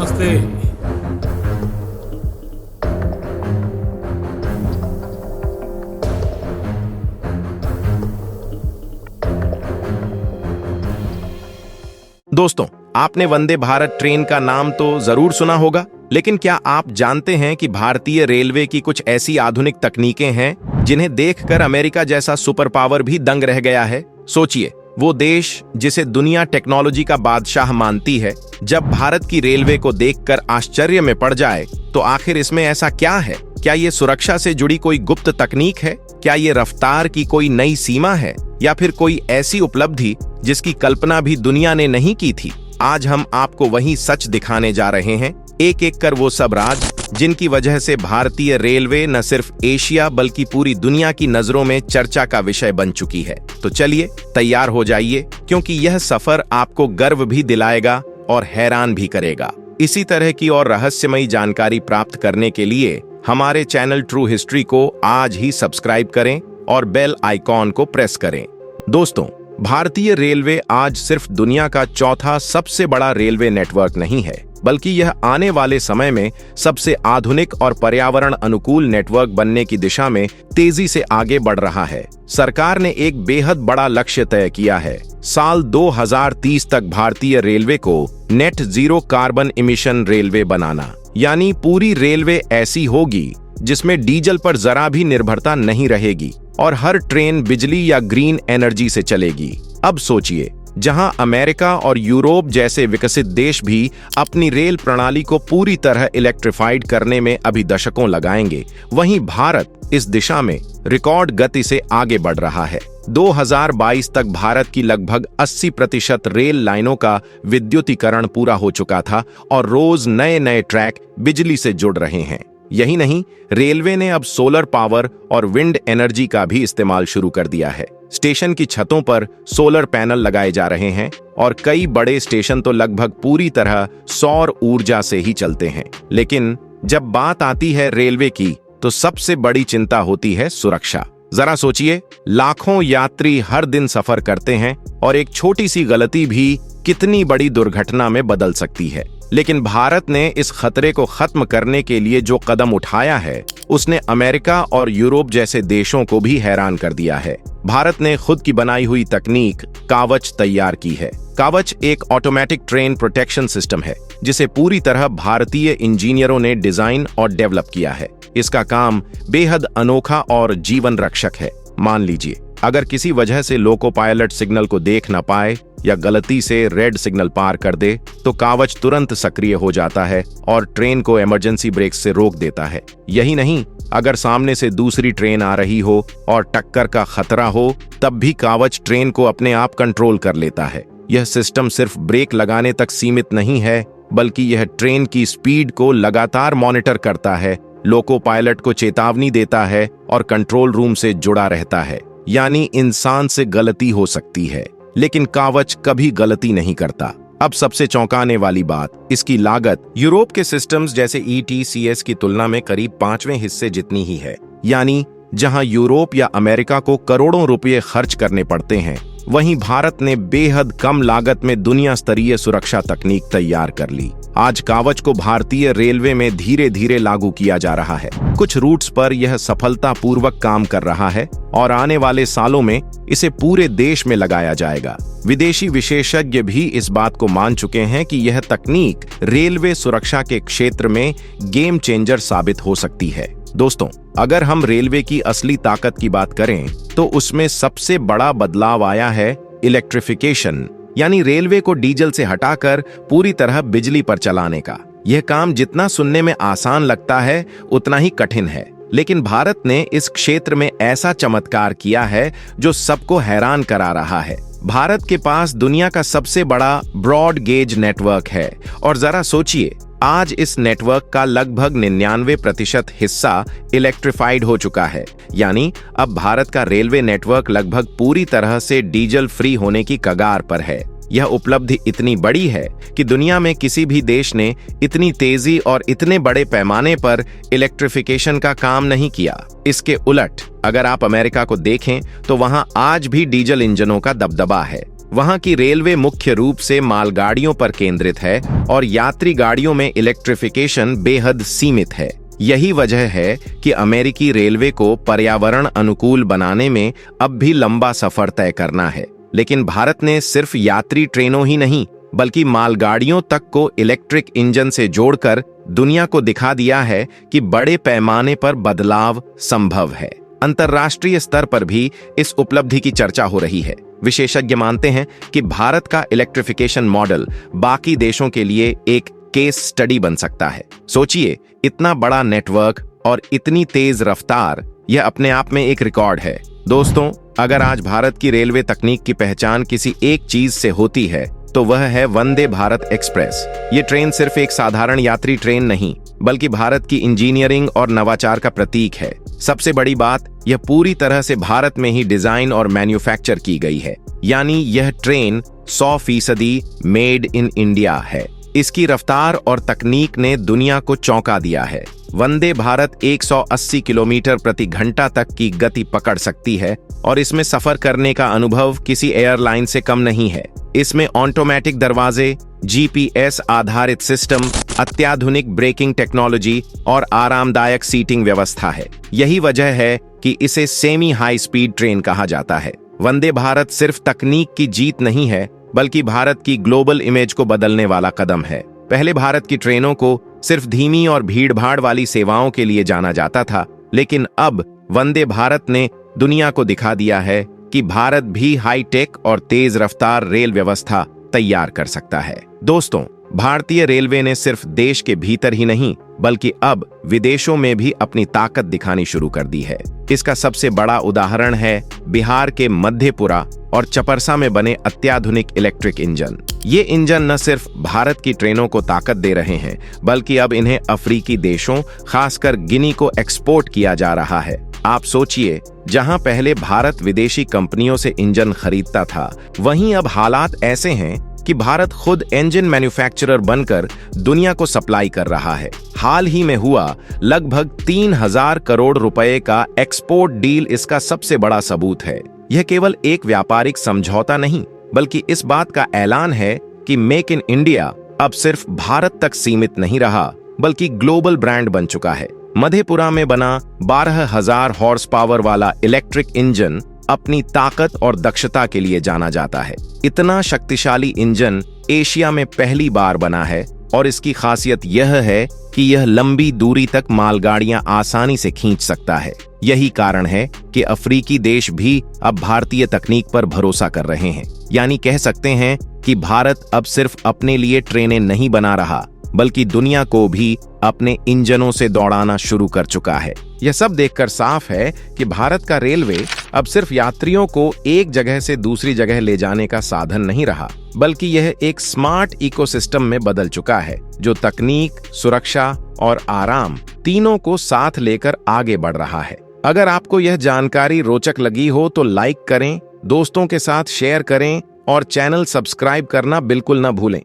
नमस्ते। दोस्तों, आपने वंदे भारत ट्रेन का नाम तो जरूर सुना होगा, लेकिन क्या आप जानते हैं कि भारतीय रेलवे की कुछ ऐसी आधुनिक तकनीकें हैं जिन्हें देखकर अमेरिका जैसा सुपर पावर भी दंग रह गया है। सोचिए, वो देश जिसे दुनिया टेक्नोलॉजी का बादशाह मानती है, जब भारत की रेलवे को देखकर आश्चर्य में पड़ जाए, तो आखिर इसमें ऐसा क्या है? क्या ये सुरक्षा से जुड़ी कोई गुप्त तकनीक है? क्या ये रफ्तार की कोई नई सीमा है, या फिर कोई ऐसी उपलब्धि जिसकी कल्पना भी दुनिया ने नहीं की थी? आज हम आपको वही सच दिखाने जा रहे हैं, एक एक कर वो सब राज जिनकी वजह से भारतीय रेलवे न सिर्फ एशिया बल्कि पूरी दुनिया की नजरों में चर्चा का विषय बन चुकी है। तो चलिए तैयार हो जाइए, क्योंकि यह सफर आपको गर्व भी दिलाएगा और हैरान भी करेगा। इसी तरह की और रहस्यमयी जानकारी प्राप्त करने के लिए हमारे चैनल ट्रू हिस्ट्री को आज ही सब्सक्राइब करें और बेल आइकॉन को प्रेस करें। दोस्तों, भारतीय रेलवे आज सिर्फ दुनिया का चौथा सबसे बड़ा रेलवे नेटवर्क नहीं है, बल्कि यह आने वाले समय में सबसे आधुनिक और पर्यावरण अनुकूल नेटवर्क बनने की दिशा में तेजी से आगे बढ़ रहा है। सरकार ने एक बेहद बड़ा लक्ष्य तय किया है। साल 2030 तक भारतीय रेलवे को net zero carbon emission railway बनाना, यानी पूरी रेलवे ऐसी होगी जिसमें डीजल पर जरा भी निर्भरता नहीं रहेगी और हर ट्रेन बिजली या ग्रीन एनर्जी से चलेगी। अब सोचिए, जहां अमेरिका और यूरोप जैसे विकसित देश भी अपनी रेल प्रणाली को पूरी तरह इलेक्ट्रिफाइड करने में अभी दशकों लगाएंगे, वहीं भारत इस दिशा में रिकॉर्ड गति से आगे बढ़ रहा है। 2022 तक भारत की लगभग 80% रेल लाइनों का विद्युतीकरण पूरा हो चुका था और रोज नए नए ट्रैक बिजली से जुड़ रहे हैं। यही नहीं, रेलवे ने अब सोलर पावर और विंड एनर्जी का भी इस्तेमाल शुरू कर दिया है। स्टेशन की छतों पर सोलर पैनल लगाए जा रहे हैं और कई बड़े स्टेशन तो लगभग पूरी तरह सौर ऊर्जा से ही चलते हैं। लेकिन जब बात आती है रेलवे की, तो सबसे बड़ी चिंता होती है सुरक्षा। जरा सोचिए, लाखों यात्री हर दिन सफर करते हैं और एक छोटी सी गलती भी कितनी बड़ी दुर्घटना में बदल सकती है। लेकिन भारत ने इस खतरे को खत्म करने के लिए जो कदम उठाया है, उसने अमेरिका और यूरोप जैसे देशों को भी हैरान कर दिया है। भारत ने खुद की बनाई हुई तकनीक कावच तैयार की है। कावच एक ऑटोमेटिक ट्रेन प्रोटेक्शन सिस्टम है, जिसे पूरी तरह भारतीय इंजीनियरों ने डिजाइन और डेवलप किया है। इसका काम बेहद अनोखा और जीवन रक्षक है। मान लीजिए, अगर किसी वजह से लोको पायलट सिग्नल को देख ना पाए या गलती से रेड सिग्नल पार कर दे, तो कावच तुरंत सक्रिय हो जाता है और ट्रेन को इमरजेंसी ब्रेक से रोक देता है। यही नहीं, अगर सामने से दूसरी ट्रेन आ रही हो और टक्कर का खतरा हो, तब भी कावच ट्रेन को अपने आप कंट्रोल कर लेता है। यह सिस्टम सिर्फ ब्रेक लगाने तक सीमित नहीं है, बल्कि यह ट्रेन की स्पीड को लगातार मॉनिटर करता है, लोको पायलट को चेतावनी देता है और कंट्रोल रूम से जुड़ा रहता है। यानी इंसान से गलती हो सकती है, लेकिन कावच कभी गलती नहीं करता। अब सबसे चौंकाने वाली बात, इसकी लागत यूरोप के सिस्टम्स जैसे ETCS की तुलना में करीब 5वें हिस्से जितनी ही है। यानी जहां यूरोप या अमेरिका को करोड़ों रुपए खर्च करने पड़ते हैं, वहीं भारत ने बेहद कम लागत में दुनिया स्तरीय सुरक्षा तकनीक तैयार कर ली। आज कावच को भारतीय रेलवे में धीरे धीरे लागू किया जा रहा है। कुछ रूट्स पर यह सफलतापूर्वक काम कर रहा है और आने वाले सालों में इसे पूरे देश में लगाया जाएगा। विदेशी विशेषज्ञ भी इस बात को मान चुके हैं कि यह तकनीक रेलवे सुरक्षा के क्षेत्र में गेम चेंजर साबित हो सकती है। दोस्तों, अगर हम रेलवे की असली ताकत की बात करें, तो उसमें सबसे बड़ा बदलाव आया है इलेक्ट्रिफिकेशन, यानी रेलवे को डीजल से हटाकर पूरी तरह बिजली पर चलाने का। यह काम जितना सुनने में आसान लगता है, उतना ही कठिन है। लेकिन भारत ने इस क्षेत्र में ऐसा चमत्कार किया है जो सबको हैरान करा रहा है। भारत के पास दुनिया का सबसे बड़ा ब्रॉड गेज नेटवर्क है और जरा सोचिए, आज इस नेटवर्क का लगभग 99% हिस्सा इलेक्ट्रिफाइड हो चुका है। यानी अब भारत का रेलवे नेटवर्क लगभग पूरी तरह से डीजल फ्री होने की कगार पर है। यह उपलब्धि इतनी बड़ी है कि दुनिया में किसी भी देश ने इतनी तेजी और इतने बड़े पैमाने पर इलेक्ट्रिफिकेशन का काम नहीं किया। इसके उलट अगर आप अमेरिका को देखें तो वहां आज भी डीजल इंजनों का दबदबा है। वहां की रेलवे मुख्य रूप से मालगाड़ियों पर केंद्रित है और यात्री गाड़ियों में इलेक्ट्रिफिकेशन बेहद सीमित है। यही वजह है कि अमेरिकी रेलवे को पर्यावरण अनुकूल बनाने में अब भी लंबा सफर तय करना है। लेकिन भारत ने सिर्फ यात्री ट्रेनों ही नहीं बल्कि मालगाड़ियों तक को इलेक्ट्रिक इंजन से जोड़कर दुनिया को दिखा दिया है कि बड़े पैमाने पर बदलाव संभव है। अंतर्राष्ट्रीय स्तर पर भी इस उपलब्धि की चर्चा हो रही है। विशेषज्ञ मानते हैं कि भारत का इलेक्ट्रिफिकेशन मॉडल बाकी देशों के लिए एक केस स्टडी बन सकता है। सोचिए, इतना बड़ा नेटवर्क और इतनी तेज रफ्तार, यह अपने आप में एक रिकॉर्ड है। दोस्तों, अगर आज भारत की रेलवे तकनीक की पहचान किसी एक चीज से होती है तो वह है वंदे भारत एक्सप्रेस। ये ट्रेन सिर्फ एक साधारण यात्री ट्रेन नहीं बल्कि भारत की इंजीनियरिंग और नवाचार का प्रतीक है। सबसे बड़ी बात, यह पूरी तरह से भारत में ही डिजाइन और मैन्युफैक्चर की गई है, यानी यह ट्रेन 100% मेड इन इंडिया है। इसकी रफ्तार और तकनीक ने दुनिया को चौंका दिया है। वंदे भारत 180 किलोमीटर प्रति घंटा तक की गति पकड़ सकती है और इसमें सफर करने का अनुभव किसी एयरलाइन से कम नहीं है। इसमें ऑटोमेटिक दरवाजे, जीपीएस आधारित सिस्टम, अत्याधुनिक ब्रेकिंग टेक्नोलॉजी और आरामदायक सीटिंग व्यवस्था है। यही वजह है कि इसे सेमी हाई स्पीड ट्रेन कहा जाता है। वंदे भारत सिर्फ तकनीक की जीत नहीं है बल्कि भारत की ग्लोबल इमेज को बदलने वाला कदम है। पहले भारत की ट्रेनों को सिर्फ धीमी और भीड़भाड़ वाली सेवाओं के लिए जाना जाता था, लेकिन अब वंदे भारत ने दुनिया को दिखा दिया है कि भारत भी हाईटेक और तेज रफ्तार रेल व्यवस्था तैयार कर सकता है। दोस्तों, भारतीय रेलवे ने सिर्फ देश के भीतर ही नहीं बल्कि अब विदेशों में भी अपनी ताकत दिखानी शुरू कर दी है। इसका सबसे बड़ा उदाहरण है बिहार के मधेपुरा और चपरसा में बने अत्याधुनिक इलेक्ट्रिक इंजन। ये इंजन न सिर्फ भारत की ट्रेनों को ताकत दे रहे हैं बल्कि अब इन्हें अफ्रीकी देशों, खासकर गिनी को एक्सपोर्ट किया जा रहा है। आप सोचिए, जहां पहले भारत विदेशी कंपनियों से इंजन खरीदता था, वहीं अब हालात ऐसे हैं कि भारत खुद इंजन मैन्युफैक्चरर बनकर दुनिया को सप्लाई कर रहा है। हाल ही में हुआ लगभग 3000 करोड़ रुपए का एक्सपोर्ट डील इसका सबसे बड़ा सबूत है। यह केवल एक व्यापारिक समझौता नहीं बल्कि इस बात का ऐलान है कि मेक इन इंडिया अब सिर्फ भारत तक सीमित नहीं रहा बल्कि ग्लोबल ब्रांड बन चुका है। मधेपुरा में बना 12,000 हॉर्स पावर वाला इलेक्ट्रिक इंजन अपनी ताकत और दक्षता के लिए जाना जाता है। इतना शक्तिशाली इंजन एशिया में पहली बार बना है और इसकी खासियत यह है कि यह लंबी दूरी तक मालगाड़ियां आसानी से खींच सकता है। यही कारण है कि अफ्रीकी देश भी अब भारतीय तकनीक पर भरोसा कर रहे हैं। यानी कह सकते हैं कि भारत अब सिर्फ अपने लिए ट्रेनें नहीं बना रहा बल्कि दुनिया को भी अपने इंजनों से दौड़ाना शुरू कर चुका है। यह सब देखकर साफ है कि भारत का रेलवे अब सिर्फ यात्रियों को एक जगह से दूसरी जगह ले जाने का साधन नहीं रहा बल्कि यह एक स्मार्ट इकोसिस्टम में बदल चुका है जो तकनीक, सुरक्षा और आराम तीनों को साथ लेकर आगे बढ़ रहा है। अगर आपको यह जानकारी रोचक लगी हो तो लाइक करें, दोस्तों के साथ शेयर करें और चैनल सब्सक्राइब करना बिल्कुल न भूलें।